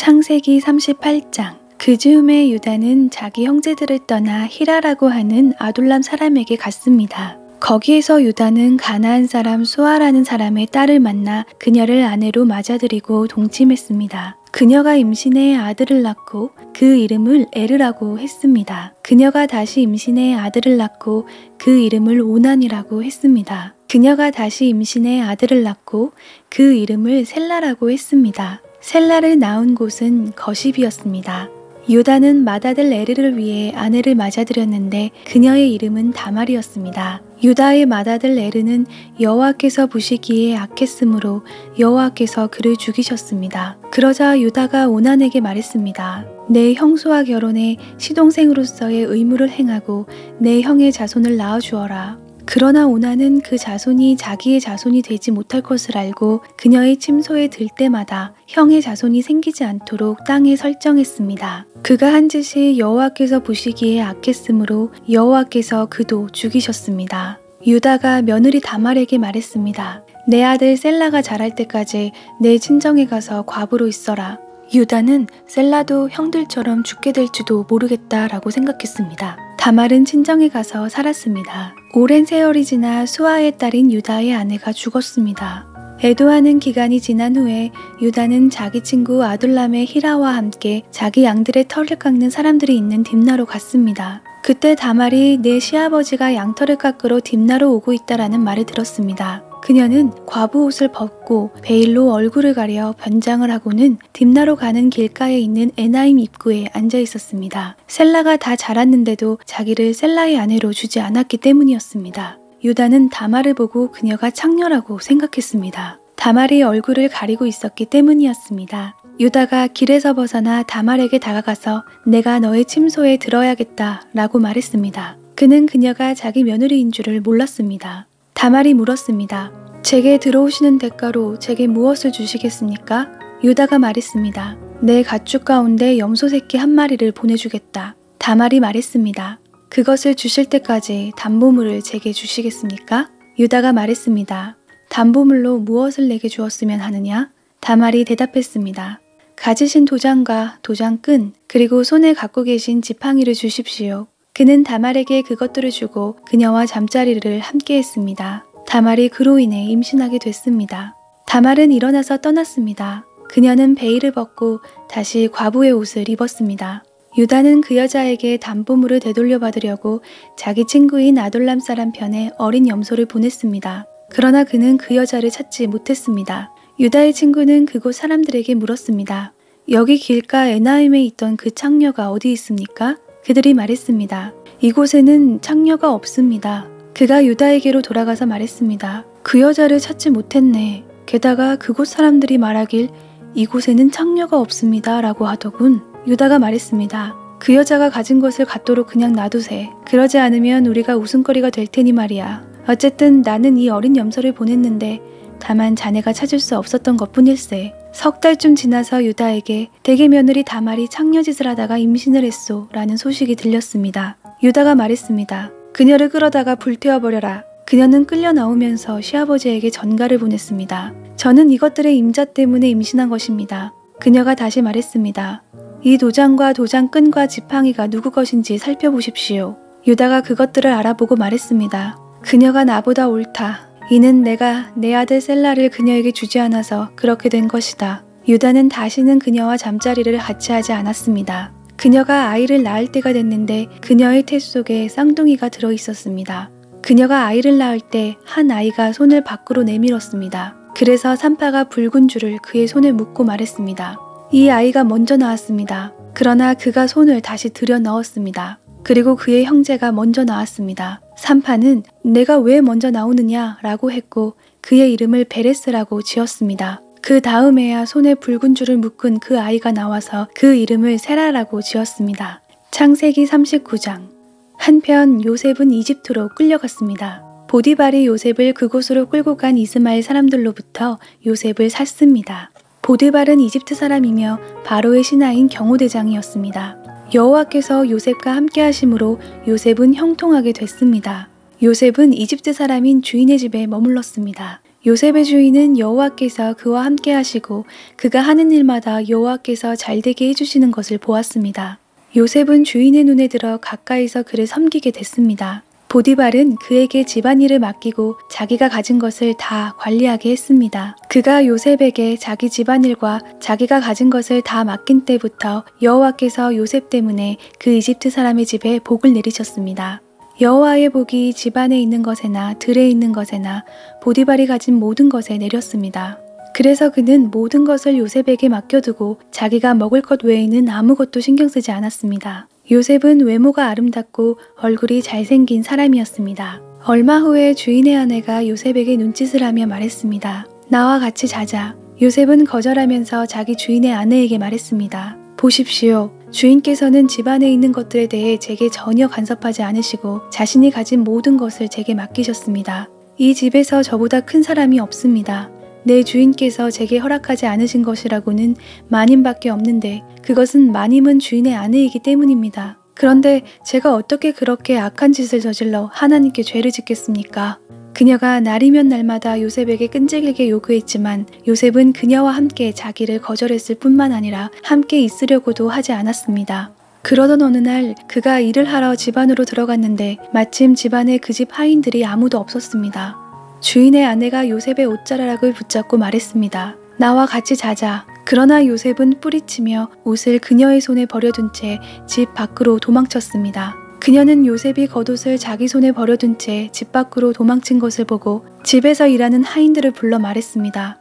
창세기 38장. 그 즈음에 유다는 자기 형제들을 떠나 히라라고 하는 아둘람 사람에게 갔습니다. 거기에서 유다는 가나안 사람 수아라는 사람의 딸을 만나 그녀를 아내로 맞아들이고 동침했습니다. 그녀가 임신해 아들을 낳고 그 이름을 에르라고 했습니다. 그녀가 다시 임신해 아들을 낳고 그 이름을 오난이라고 했습니다. 그녀가 다시 임신해 아들을 낳고 그 이름을 셀라라고 했습니다. 셀라를 낳은 곳은 거십이었습니다. 유다는 맏아들 에르를 위해 아내를 맞아들였는데 그녀의 이름은 다말이었습니다. 유다의 맏아들 에르는 여호와께서 보시기에 악했으므로 여호와께서 그를 죽이셨습니다. 그러자 유다가 오난에게 말했습니다. 내 형수와 결혼해 시동생으로서의 의무를 행하고 내 형의 자손을 낳아주어라. 그러나 오난은 그 자손이 자기의 자손이 되지 못할 것을 알고 그녀의 침소에 들 때마다 형의 자손이 생기지 않도록 땅에 설정했습니다. 그가 한 짓이 여호와께서 보시기에 악했으므로 여호와께서 그도 죽이셨습니다. 유다가 며느리 다말에게 말했습니다. 내 아들 셀라가 자랄 때까지 내 친정에 가서 과부로 있어라. 유다는 셀라도 형들처럼 죽게 될지도 모르겠다라고 생각했습니다. 다말은 친정에 가서 살았습니다. 오랜 세월이 지나 수아의 딸인 유다의 아내가 죽었습니다. 애도하는 기간이 지난 후에 유다는 자기 친구 아둘람의 히라와 함께 자기 양들의 털을 깎는 사람들이 있는 딥나로 갔습니다. 그때 다말이 내 시아버지가 양털을 깎으러 딥나로 오고 있다라는 말을 들었습니다. 그녀는 과부 옷을 벗고 베일로 얼굴을 가려 변장을 하고는 딥나로 가는 길가에 있는 에나임 입구에 앉아 있었습니다. 셀라가 다 자랐는데도 자기를 셀라의 아내로 주지 않았기 때문이었습니다. 유다는 다말을 보고 그녀가 창녀라고 생각했습니다. 다말이 얼굴을 가리고 있었기 때문이었습니다. 유다가 길에서 벗어나 다말에게 다가가서 내가 너의 침소에 들어야겠다 라고 말했습니다. 그는 그녀가 자기 며느리인 줄을 몰랐습니다. 다말이 물었습니다. 제게 들어오시는 대가로 제게 무엇을 주시겠습니까? 유다가 말했습니다. 내 가축 가운데 염소 새끼 한 마리를 보내주겠다. 다말이 말했습니다. 그것을 주실 때까지 담보물을 제게 주시겠습니까? 유다가 말했습니다. 담보물로 무엇을 내게 주었으면 하느냐? 다말이 대답했습니다. 가지신 도장과 도장끈 그리고 손에 갖고 계신 지팡이를 주십시오. 그는 다말에게 그것들을 주고 그녀와 잠자리를 함께 했습니다. 다말이 그로 인해 임신하게 됐습니다. 다말은 일어나서 떠났습니다. 그녀는 베일을 벗고 다시 과부의 옷을 입었습니다. 유다는 그 여자에게 담보물을 되돌려 받으려고 자기 친구인 아둘람 사람 편에 어린 염소를 보냈습니다. 그러나 그는 그 여자를 찾지 못했습니다. 유다의 친구는 그곳 사람들에게 물었습니다. 여기 길가 에나임에 있던 그 창녀가 어디 있습니까? 그들이 말했습니다. 이곳에는 창녀가 없습니다. 그가 유다에게로 돌아가서 말했습니다. 그 여자를 찾지 못했네. 게다가 그곳 사람들이 말하길 이곳에는 창녀가 없습니다 라고 하더군. 유다가 말했습니다. 그 여자가 가진 것을 갖도록 그냥 놔두세. 그러지 않으면 우리가 웃음거리가 될 테니 말이야. 어쨌든 나는 이 어린 염소를 보냈는데 다만 자네가 찾을 수 없었던 것뿐일세. 석 달쯤 지나서 유다에게 대개 며느리 다말이 창녀짓을 하다가 임신을 했소 라는 소식이 들렸습니다. 유다가 말했습니다. 그녀를 끌어다가 불태워버려라. 그녀는 끌려 나오면서 시아버지에게 전가를 보냈습니다. 저는 이것들의 임자 때문에 임신한 것입니다. 그녀가 다시 말했습니다. 이 도장과 도장끈과 지팡이가 누구 것인지 살펴보십시오. 유다가 그것들을 알아보고 말했습니다. 그녀가 나보다 옳다. 이는 내가 내 아들 셀라를 그녀에게 주지 않아서 그렇게 된 것이다. 유다는 다시는 그녀와 잠자리를 같이 하지 않았습니다. 그녀가 아이를 낳을 때가 됐는데 그녀의 태 속에 쌍둥이가 들어있었습니다. 그녀가 아이를 낳을 때 한 아이가 손을 밖으로 내밀었습니다. 그래서 산파가 붉은 줄을 그의 손에 묶고 말했습니다. 이 아이가 먼저 나왔습니다. 그러나 그가 손을 다시 들여 넣었습니다. 그리고 그의 형제가 먼저 나왔습니다. 산파는 내가 왜 먼저 나오느냐 라고 했고 그의 이름을 베레스라고 지었습니다. 그 다음에야 손에 붉은 줄을 묶은 그 아이가 나와서 그 이름을 세라라고 지었습니다. 창세기 39장. 한편 요셉은 이집트로 끌려갔습니다. 보디발이 요셉을 그곳으로 끌고 간 이스마엘 사람들로부터 요셉을 샀습니다. 보디발은 이집트 사람이며 바로의 신하인 경호대장이었습니다. 여호와께서 요셉과 함께 하심으로 요셉은 형통하게 됐습니다. 요셉은 이집트 사람인 주인의 집에 머물렀습니다. 요셉의 주인은 여호와께서 그와 함께 하시고 그가 하는 일마다 여호와께서 잘되게 해주시는 것을 보았습니다. 요셉은 주인의 눈에 들어 가까이서 그를 섬기게 됐습니다. 보디발은 그에게 집안일을 맡기고 자기가 가진 것을 다 관리하게 했습니다. 그가 요셉에게 자기 집안일과 자기가 가진 것을 다 맡긴 때부터 여호와께서 요셉 때문에 그 이집트 사람의 집에 복을 내리셨습니다. 여호와의 복이 집안에 있는 것에나 들에 있는 것에나 보디발이 가진 모든 것에 내렸습니다. 그래서 그는 모든 것을 요셉에게 맡겨두고 자기가 먹을 것 외에는 아무것도 신경 쓰지 않았습니다. 요셉은 외모가 아름답고 얼굴이 잘생긴 사람이었습니다. 얼마 후에 주인의 아내가 요셉에게 눈짓을 하며 말했습니다. 나와 같이 자자. 요셉은 거절하면서 자기 주인의 아내에게 말했습니다. 보십시오. 주인께서는 집안에 있는 것들에 대해 제게 전혀 간섭하지 않으시고 자신이 가진 모든 것을 제게 맡기셨습니다. 이 집에서 저보다 큰 사람이 없습니다. 내 주인께서 제게 허락하지 않으신 것이라고는 마님밖에 없는데 그것은 마님은 주인의 아내이기 때문입니다. 그런데 제가 어떻게 그렇게 악한 짓을 저질러 하나님께 죄를 짓겠습니까? 그녀가 날이면 날마다 요셉에게 끈질기게 요구했지만 요셉은 그녀와 함께 자기를 거절했을 뿐만 아니라 함께 있으려고도 하지 않았습니다. 그러던 어느 날 그가 일을 하러 집 안으로 들어갔는데 마침 집안에 그 집 하인들이 아무도 없었습니다. 주인의 아내가 요셉의 옷자락을 붙잡고 말했습니다. 나와 같이 자자. 그러나 요셉은 뿌리치며 옷을 그녀의 손에 버려둔 채 집 밖으로 도망쳤습니다. 그녀는 요셉이 겉옷을 자기 손에 버려둔 채 집 밖으로 도망친 것을 보고 집에서 일하는 하인들을 불러 말했습니다.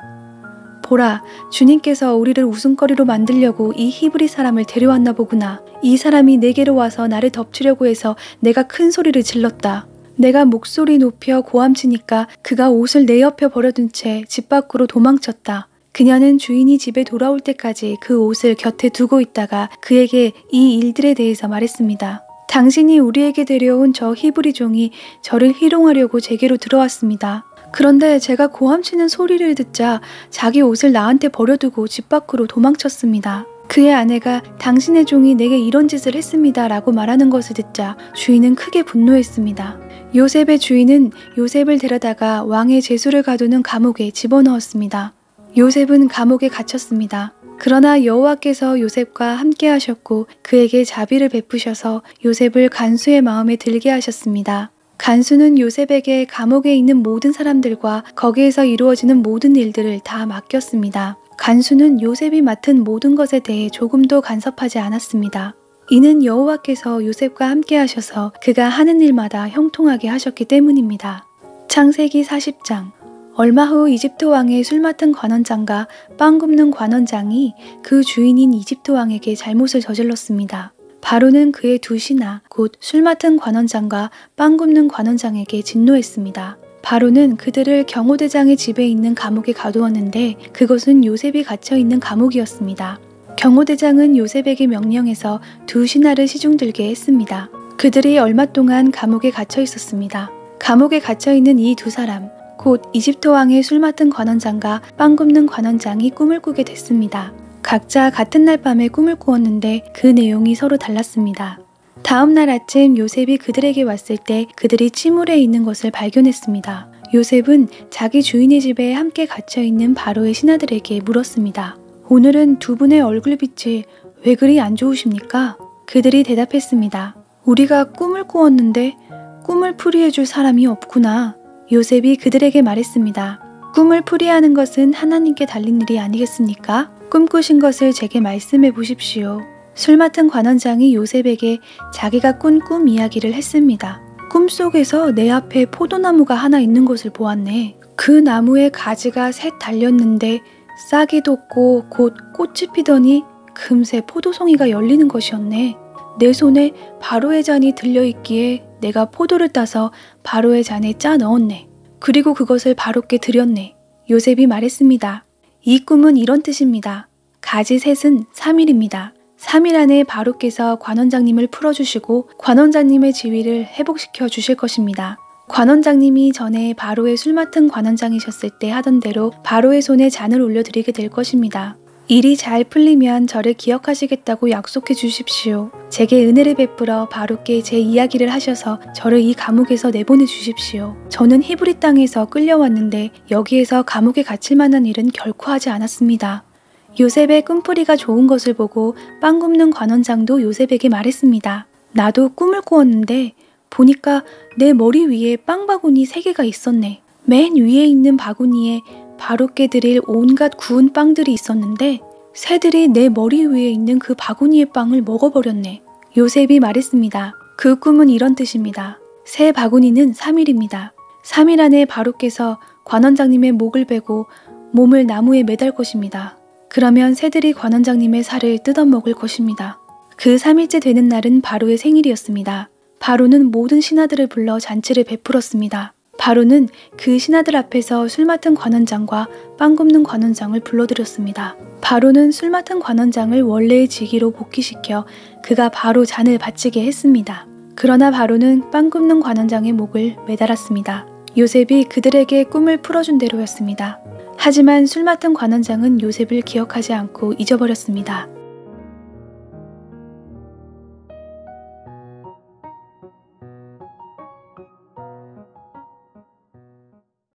보라, 주님께서 우리를 웃음거리로 만들려고 이 히브리 사람을 데려왔나 보구나. 이 사람이 내게로 와서 나를 덮치려고 해서 내가 큰 소리를 질렀다. 내가 목소리 높여 고함치니까 그가 옷을 내 옆에 버려둔 채 집 밖으로 도망쳤다. 그녀는 주인이 집에 돌아올 때까지 그 옷을 곁에 두고 있다가 그에게 이 일들에 대해서 말했습니다. 당신이 우리에게 데려온 저 히브리 종이 저를 희롱하려고 제게로 들어왔습니다. 그런데 제가 고함치는 소리를 듣자 자기 옷을 나한테 버려두고 집 밖으로 도망쳤습니다. 그의 아내가 당신의 종이 내게 이런 짓을 했습니다 라고 말하는 것을 듣자 주인은 크게 분노했습니다. 요셉의 주인은 요셉을 데려다가 왕의 제수를 가두는 감옥에 집어넣었습니다. 요셉은 감옥에 갇혔습니다. 그러나 여호와께서 요셉과 함께 하셨고 그에게 자비를 베푸셔서 요셉을 간수의 마음에 들게 하셨습니다. 간수는 요셉에게 감옥에 있는 모든 사람들과 거기에서 이루어지는 모든 일들을 다 맡겼습니다. 간수는 요셉이 맡은 모든 것에 대해 조금도 간섭하지 않았습니다. 이는 여호와께서 요셉과 함께 하셔서 그가 하는 일마다 형통하게 하셨기 때문입니다. 창세기 40장. 얼마 후 이집트 왕의 술 맡은 관원장과 빵 굽는 관원장이 그 주인인 이집트 왕에게 잘못을 저질렀습니다. 바로는 그의 두 신하 곧 술 맡은 관원장과 빵 굽는 관원장에게 진노했습니다. 바로는 그들을 경호대장의 집에 있는 감옥에 가두었는데 그것은 요셉이 갇혀있는 감옥이었습니다. 경호대장은 요셉에게 명령해서 두 신하를 시중들게 했습니다. 그들이 얼마 동안 감옥에 갇혀 있었습니다. 감옥에 갇혀있는 이 두 사람 곧 이집트 왕의 술 맡은 관원장과 빵 굽는 관원장이 꿈을 꾸게 됐습니다. 각자 같은 날 밤에 꿈을 꾸었는데 그 내용이 서로 달랐습니다. 다음 날 아침 요셉이 그들에게 왔을 때 그들이 침울해 있는 것을 발견했습니다. 요셉은 자기 주인의 집에 함께 갇혀있는 바로의 신하들에게 물었습니다. 오늘은 두 분의 얼굴빛이 왜 그리 안 좋으십니까? 그들이 대답했습니다. 우리가 꿈을 꾸었는데 꿈을 풀이해줄 사람이 없구나. 요셉이 그들에게 말했습니다. 꿈을 풀이하는 것은 하나님께 달린 일이 아니겠습니까? 꿈꾸신 것을 제게 말씀해 보십시오. 술 맡은 관원장이 요셉에게 자기가 꾼 꿈 이야기를 했습니다. 꿈속에서 내 앞에 포도나무가 하나 있는 것을 보았네. 그 나무에 가지가 셋 달렸는데 싹이 돋고 곧 꽃이 피더니 금세 포도송이가 열리는 것이었네. 내 손에 바로의 잔이 들려있기에 내가 포도를 따서 바로의 잔에 짜 넣었네. 그리고 그것을 바로께 드렸네. 요셉이 말했습니다. 이 꿈은 이런 뜻입니다. 가지 셋은 3일입니다. 3일 안에 바로께서 관원장님을 풀어주시고 관원장님의 지위를 회복시켜 주실 것입니다. 관원장님이 전에 바로의 술 맡은 관원장이셨을 때 하던 대로 바로의 손에 잔을 올려드리게 될 것입니다. 일이 잘 풀리면 저를 기억하시겠다고 약속해 주십시오. 제게 은혜를 베풀어 바로께 제 이야기를 하셔서 저를 이 감옥에서 내보내 주십시오. 저는 히브리 땅에서 끌려왔는데 여기에서 감옥에 갇힐 만한 일은 결코 하지 않았습니다. 요셉의 꿈풀이가 좋은 것을 보고 빵 굽는 관원장도 요셉에게 말했습니다. 나도 꿈을 꾸었는데 보니까 내 머리 위에 빵 바구니 3개가 있었네. 맨 위에 있는 바구니에 바로께 드릴 온갖 구운 빵들이 있었는데 새들이 내 머리 위에 있는 그 바구니의 빵을 먹어버렸네. 요셉이 말했습니다. 그 꿈은 이런 뜻입니다. 새 바구니는 3일입니다. 3일 안에 바로께서 관원장님의 목을 베고 몸을 나무에 매달 것입니다. 그러면 새들이 관원장님의 살을 뜯어먹을 것입니다. 그 3일째 되는 날은 바로의 생일이었습니다. 바로는 모든 신하들을 불러 잔치를 베풀었습니다. 바로는 그 신하들 앞에서 술 맡은 관원장과 빵 굽는 관원장을 불러들였습니다. 바로는 술 맡은 관원장을 원래의 직위로 복귀시켜 그가 바로 잔을 바치게 했습니다. 그러나 바로는 빵 굽는 관원장의 목을 매달았습니다. 요셉이 그들에게 꿈을 풀어준 대로였습니다. 하지만 술 맡은 관원장은 요셉을 기억하지 않고 잊어버렸습니다.